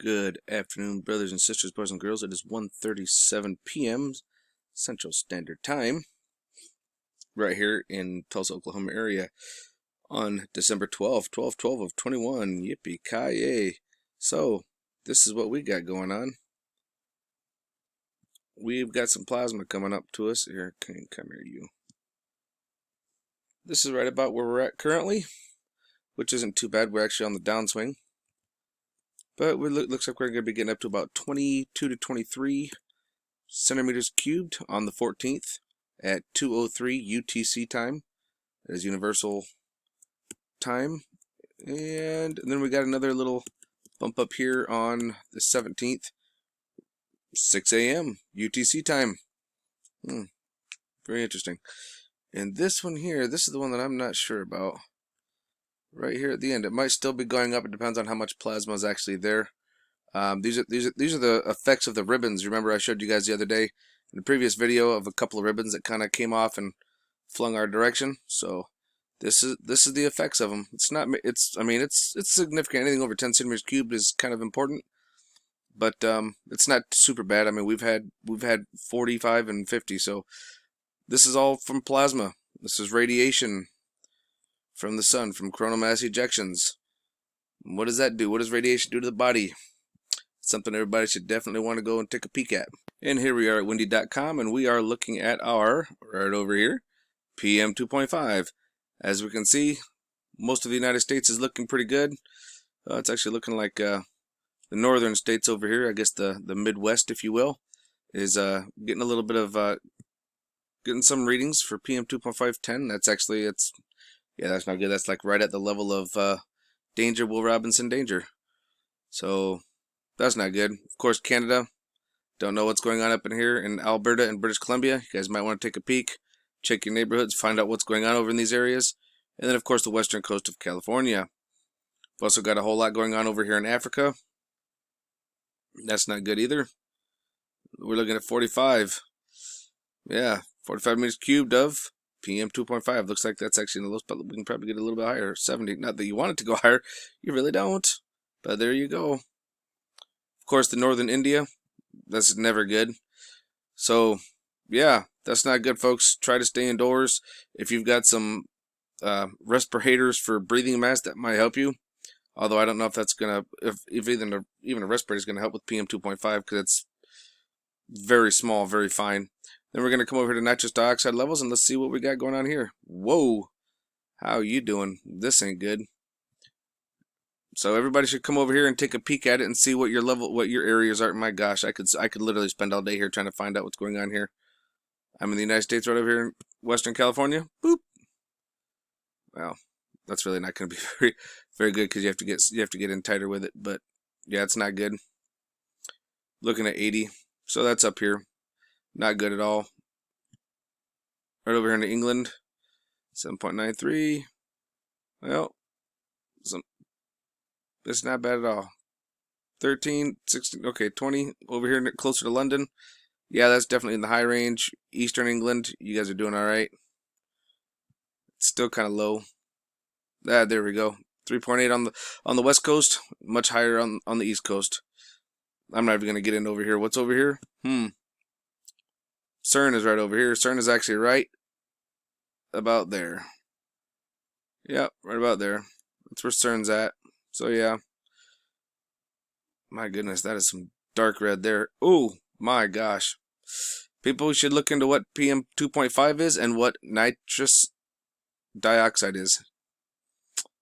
Good afternoon, brothers and sisters, boys and girls. It is 1:37 p.m. Central Standard Time, right here in Tulsa, Oklahoma area on December 12th, 12/12 of 21. Yippee-ki-yay. So, this is what we got going on. We've got some plasma coming up to us. Here, come here, you. This is right about where we're at currently, which isn't too bad. We're actually on the downswing. But it looks like we're going to be getting up to about 22 to 23 centimeters cubed on the 14th at 2:03 UTC time. That is universal time. And then we got another little bump up here on the 17th, 6 a.m. UTC time. Very interesting. And this one here, this is the one that I'm not sure about. Right here at the end, it might still be going up. It depends on how much plasma is actually there. These are the effects of the ribbons. Remember, I showed you guys the other day in the previous video of a couple of ribbons that kind of came off and flung our direction. So this is the effects of them. I mean it's significant. Anything over 10 centimeters cubed is kind of important, but it's not super bad. I mean we've had 45 and 50. So this is all from plasma. This is radiation from the sun, from coronal mass ejections. What does that do? What does radiation do to the body? Something everybody should definitely want to go and take a peek at. And here we are at windy.com, and we are looking at our, right over here, pm2.5. As we can see, most of the United States is looking pretty good. It's actually looking like the northern states over here, I guess the Midwest, if you will, is getting a little bit of, getting some readings for pm2.510. That's actually, yeah, that's not good. That's like right at the level of danger, Will Robinson danger. So that's not good. Of course, Canada, don't know what's going on up in here in Alberta and British Columbia. You guys might want to take a peek, check your neighborhoods, find out what's going on over in these areas. And then, of course, the western coast of California. We've also got a whole lot going on over here in Africa. That's not good either. We're looking at 45. Yeah, 45 meters cubed of pm2.5. Looks like that's actually in the low spot. We can probably get a little bit higher, 70. Not that you want it to go higher, you really don't. But there you go. Of course, the northern India, that's never good. So, yeah, that's not good, folks. Try to stay indoors. If you've got some respirators for breathing masks, that might help you. Although I don't know if that's gonna, if even a respirator is gonna help with pm2.5 because it's very small, very fine. Then we're gonna come over here to nitrous dioxide levels and let's see what we got going on here. Whoa, how you doing? This ain't good. So everybody should come over here and take a peek at it and see what your areas are. My gosh, I could literally spend all day here trying to find out what's going on here. I'm in the United States, right over here in Western California. Boop. Well, that's really not going to be very good because you have to get in tighter with it. But yeah, it's not good. Looking at 80, so that's up here. Not good at all. Right over here in England, 7.93. Well, it's not bad at all. 13, 16, okay, 20 over here closer to London. Yeah, that's definitely in the high range. Eastern England, you guys are doing all right. It's still kind of low. There we go. 3.8 on the west coast, much higher on the east coast. I'm not even going to get in over here. What's over here? CERN is right over here. CERN is actually right about there. Yep, right about there. That's where CERN's at. So yeah, my goodness, that is some dark red there. Oh my gosh, people should look into what pm2.5 is and what nitrous dioxide is.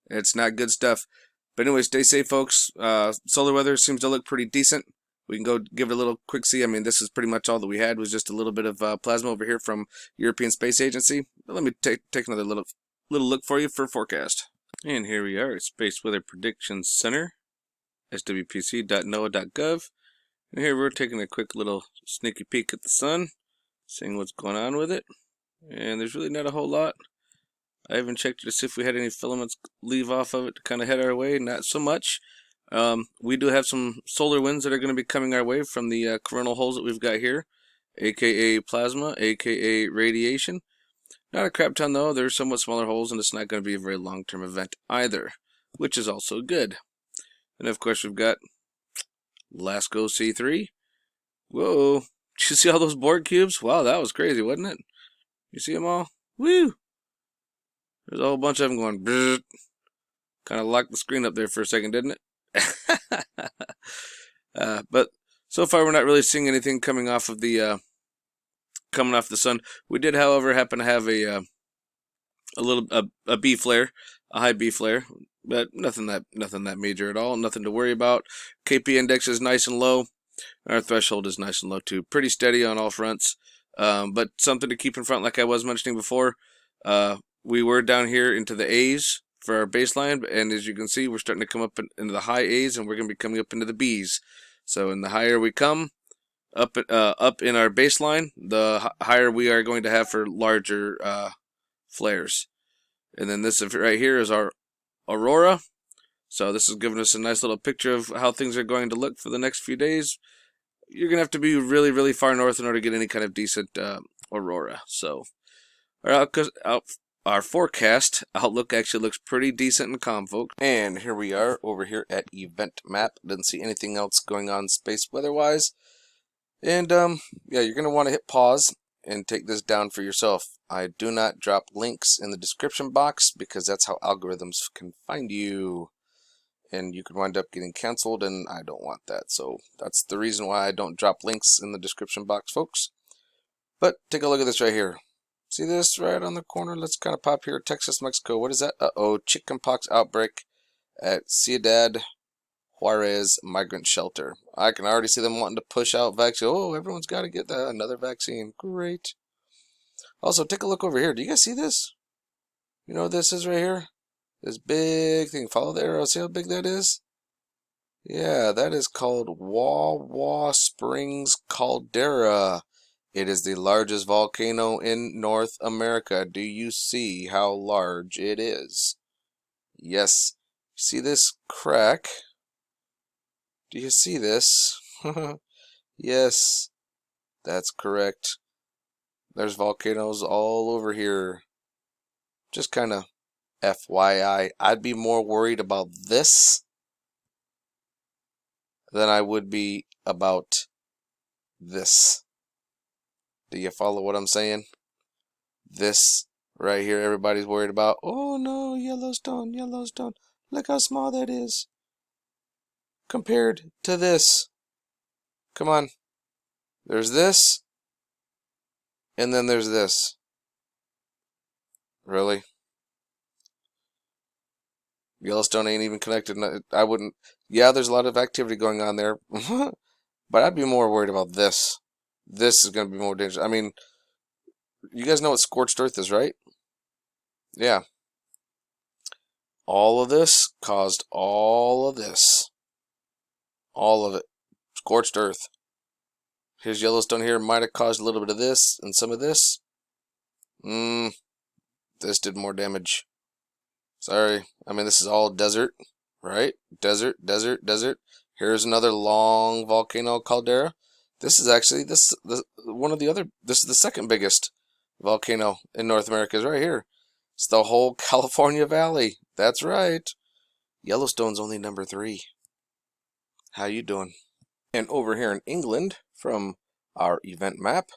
It's not good stuff. But anyway, stay safe, folks. Solar weather seems to look pretty decent. We can go give it a little quick see. I mean, this is pretty much all that we had, was just a little bit of plasma over here from European Space Agency. But let me take another little look for you for forecast. And here we are at Space Weather Prediction Center, swpc.noaa.gov. And here we're taking a quick little sneaky peek at the sun, seeing what's going on with it. And there's really not a whole lot. I even checked to see if we had any filaments leave off of it to kind of head our way. Not so much. We do have some solar winds that are going to be coming our way from the coronal holes that we've got here, aka plasma, aka radiation. Not a crap ton though. They're somewhat smaller holes, and it's not going to be a very long-term event either, which is also good. And of course we've got Lasco C3. Whoa. Did you see all those board cubes? Wow, that was crazy, wasn't it? You see them all? Woo! There's a whole bunch of them going brrrt. Kind of locked the screen up there for a second, didn't it? But so far we're not really seeing anything coming off of the sun. We did, however, happen to have a B flare, a high B flare, but nothing that major at all. Nothing to worry about. KP index is nice and low. Our threshold is nice and low too. Pretty steady on all fronts. But something to keep in front, like I was mentioning before. We were down here into the A's for our baseline, and as you can see, we're starting to come up into the high A's, and we're going to be coming up into the B's. So, in the higher we come up in our baseline, the higher we are going to have for larger flares. And then this right here is our aurora. So this is giving us a nice little picture of how things are going to look for the next few days. You're going to have to be really, really far north in order to get any kind of decent aurora. So our forecast outlook actually looks pretty decent and calm, folks. And here we are over here at Event Map. Didn't see anything else going on space weather-wise. And yeah, you're going to want to hit pause and take this down for yourself. I do not drop links in the description box because that's how algorithms can find you. And you could wind up getting canceled, and I don't want that. So that's the reason why I don't drop links in the description box, folks. But take a look at this right here. See this right on the corner? Let's kind of pop here. Texas, Mexico. What is that? Uh-oh. Chickenpox outbreak at Ciudad Juarez Migrant Shelter. I can already see them wanting to push out vaccine. Oh, everyone's got to get another vaccine. Great. Also, take a look over here. Do you guys see this? You know what this is right here? This big thing. Follow the arrow. See how big that is? Yeah, that is called Wawa Springs Caldera. It is the largest volcano in North America. Do you see how large it is? Yes. See this crack? Do you see this? Yes, that's correct. There's volcanoes all over here. Just kind of FYI, I'd be more worried about this than I would be about this. Do you follow what I'm saying? This right here, everybody's worried about. Oh no, Yellowstone, Yellowstone. Look how small that is compared to this. Come on. There's this, and then there's this. Really? Yellowstone ain't even connected. I wouldn't. Yeah, there's a lot of activity going on there, but I'd be more worried about this. This is going to be more dangerous. I mean, you guys know what scorched earth is, right? Yeah. All of this caused all of this. All of it. Scorched earth. Here's Yellowstone here. Might have caused a little bit of this and some of this. This did more damage. Sorry. I mean, this is all desert, right? Desert, desert, desert. Here's another long volcano caldera. This is actually one of the other. This is the second biggest volcano in North America. Is right here. It's the whole California Valley. That's right. Yellowstone's only number 3. How you doing? And over here in England, from our event map,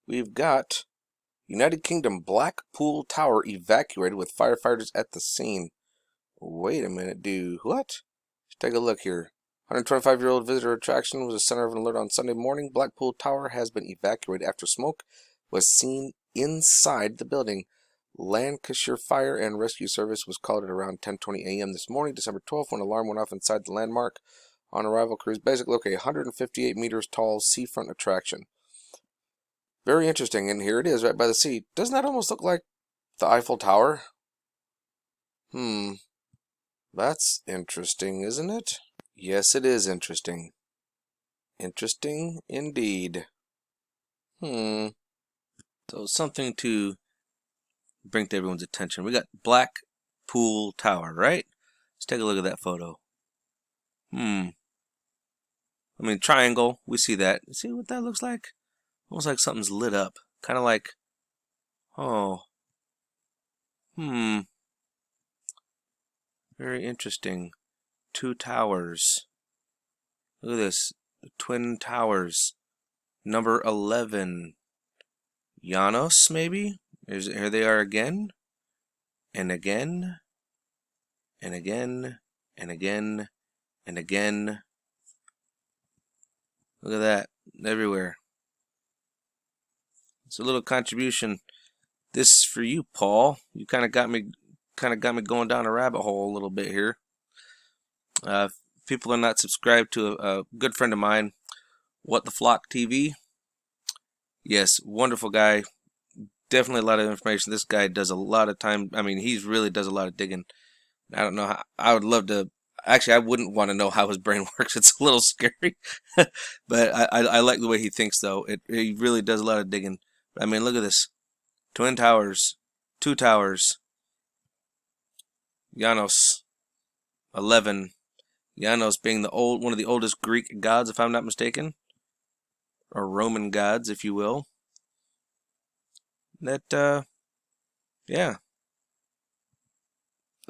we've got United Kingdom Blackpool Tower evacuated with firefighters at the scene. Wait a minute, dude. What? Let's take a look here. 125-year-old visitor attraction was the center of an alert on Sunday morning. Blackpool Tower has been evacuated after smoke was seen inside the building. Lancashire Fire and Rescue Service was called at around 10:20 a.m. this morning, December 12th, when an alarm went off inside the landmark. On arrival, crews basically locate 158 meters tall seafront attraction. Very interesting, and here it is right by the sea. Doesn't that almost look like the Eiffel Tower? That's interesting, isn't it? Yes, it is interesting. Interesting indeed. So something to bring to everyone's attention. We got Blackpool Tower, right? Let's take a look at that photo. I mean, triangle, we see that. See what that looks like? Almost like something's lit up. Kind of like, very interesting. 2 towers. Look at this. The Twin Towers. Number 11. Janus, maybe? Here they are again. And again. And again. And again. And again. Look at that. Everywhere. It's a little contribution. This is for you, Paul. You kind of got me going down a rabbit hole a little bit here. People are not subscribed to a good friend of mine, What the Flock TV. Yes, wonderful guy. Definitely a lot of information. This guy does a lot of time. I mean, he really does a lot of digging. I don't know how. I would love to. Actually, I wouldn't want to know how his brain works. It's a little scary. But I like the way he thinks, though. He really does a lot of digging. I mean, look at this. Twin Towers. 2 towers. Janus. 11. Janus being one of the oldest Greek gods, if I'm not mistaken. Or Roman gods, if you will. That, yeah.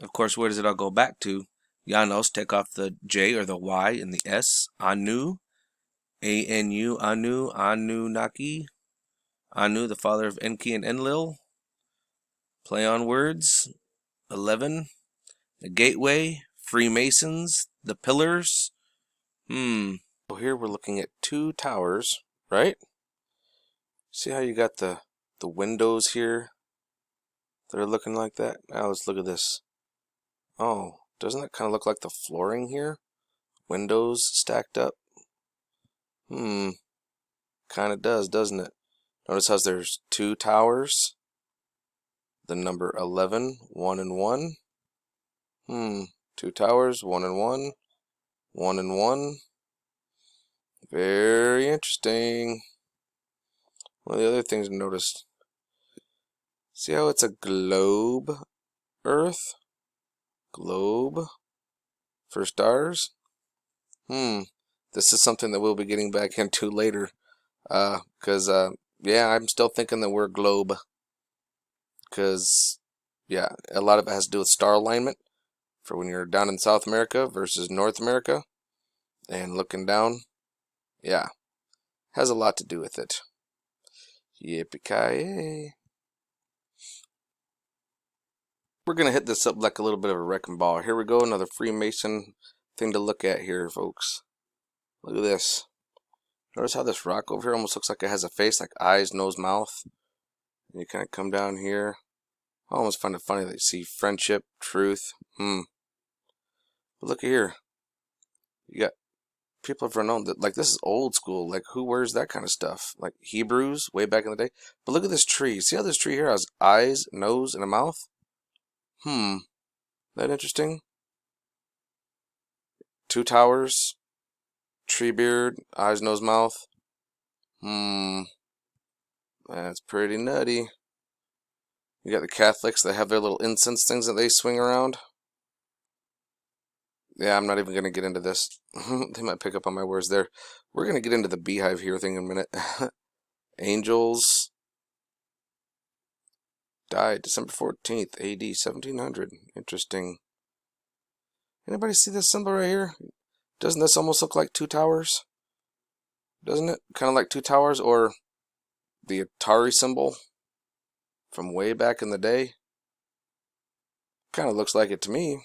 Of course, where does it all go back to? Janus, take off the J or the Y and the S. Anu. A-N-U, Anu, Anunnaki. Anu, the father of Enki and Enlil. Play on words. 11. The Gateway. Freemasons. The Pillars. So here we're looking at 2 towers, right? See how you got the windows here that are looking like that? Now let's look at this. Oh, doesn't that kind of look like the flooring here? Windows stacked up. Kind of does, doesn't it? Notice how there's 2 towers. The number 11, 1 and 1. 2 towers, 1 and 1. 1 and 1. Very interesting. One of the other things I noticed. See how it's a globe Earth? Globe for stars? This is something that we'll be getting back into later. Because, yeah, I'm still thinking that we're a globe. Because, yeah, a lot of it has to do with star alignment for when you're down in South America versus North America. And looking down, yeah, has a lot to do with it. Yippee-ki-yay. We're going to hit this up like a little bit of a wrecking ball. Here we go, another Freemason thing to look at here, folks. Look at this. Notice how this rock over here almost looks like it has a face, like eyes, nose, mouth. And you kind of come down here. I almost find it funny that you see friendship, truth. But look at here. You got people have known that, like, this is old school. Like, who wears that kind of stuff? Like Hebrews way back in the day. But look at this tree. See how this tree here has eyes, nose, and a mouth? That interesting? 2 towers, tree beard, eyes, nose, mouth. That's pretty nutty. You got the Catholics that have their little incense things that they swing around. Yeah, I'm not even going to get into this. They might pick up on my words there. We're going to get into the beehive here thing in a minute. Angels died December 14th, AD 1700. Interesting. Anybody see this symbol right here? Doesn't this almost look like 2 towers? Doesn't it? Kind of like 2 towers, or the Atari symbol from way back in the day. Kind of looks like it to me.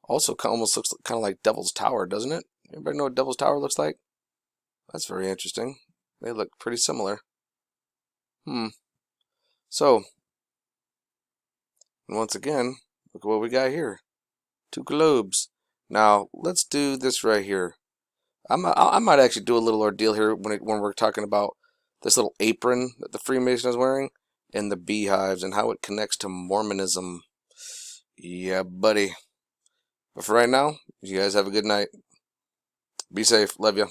Also almost looks kind of like Devil's Tower, doesn't it? Anybody know what Devil's Tower looks like? That's very interesting. They look pretty similar. So, and once again, look at what we got here. 2 globes. Now, let's do this right here. I might actually do a little ordeal here when we're talking about this little apron that the Freemason is wearing and the beehives and how it connects to Mormonism. Yeah, buddy. But for right now, you guys have a good night. Be safe. Love ya.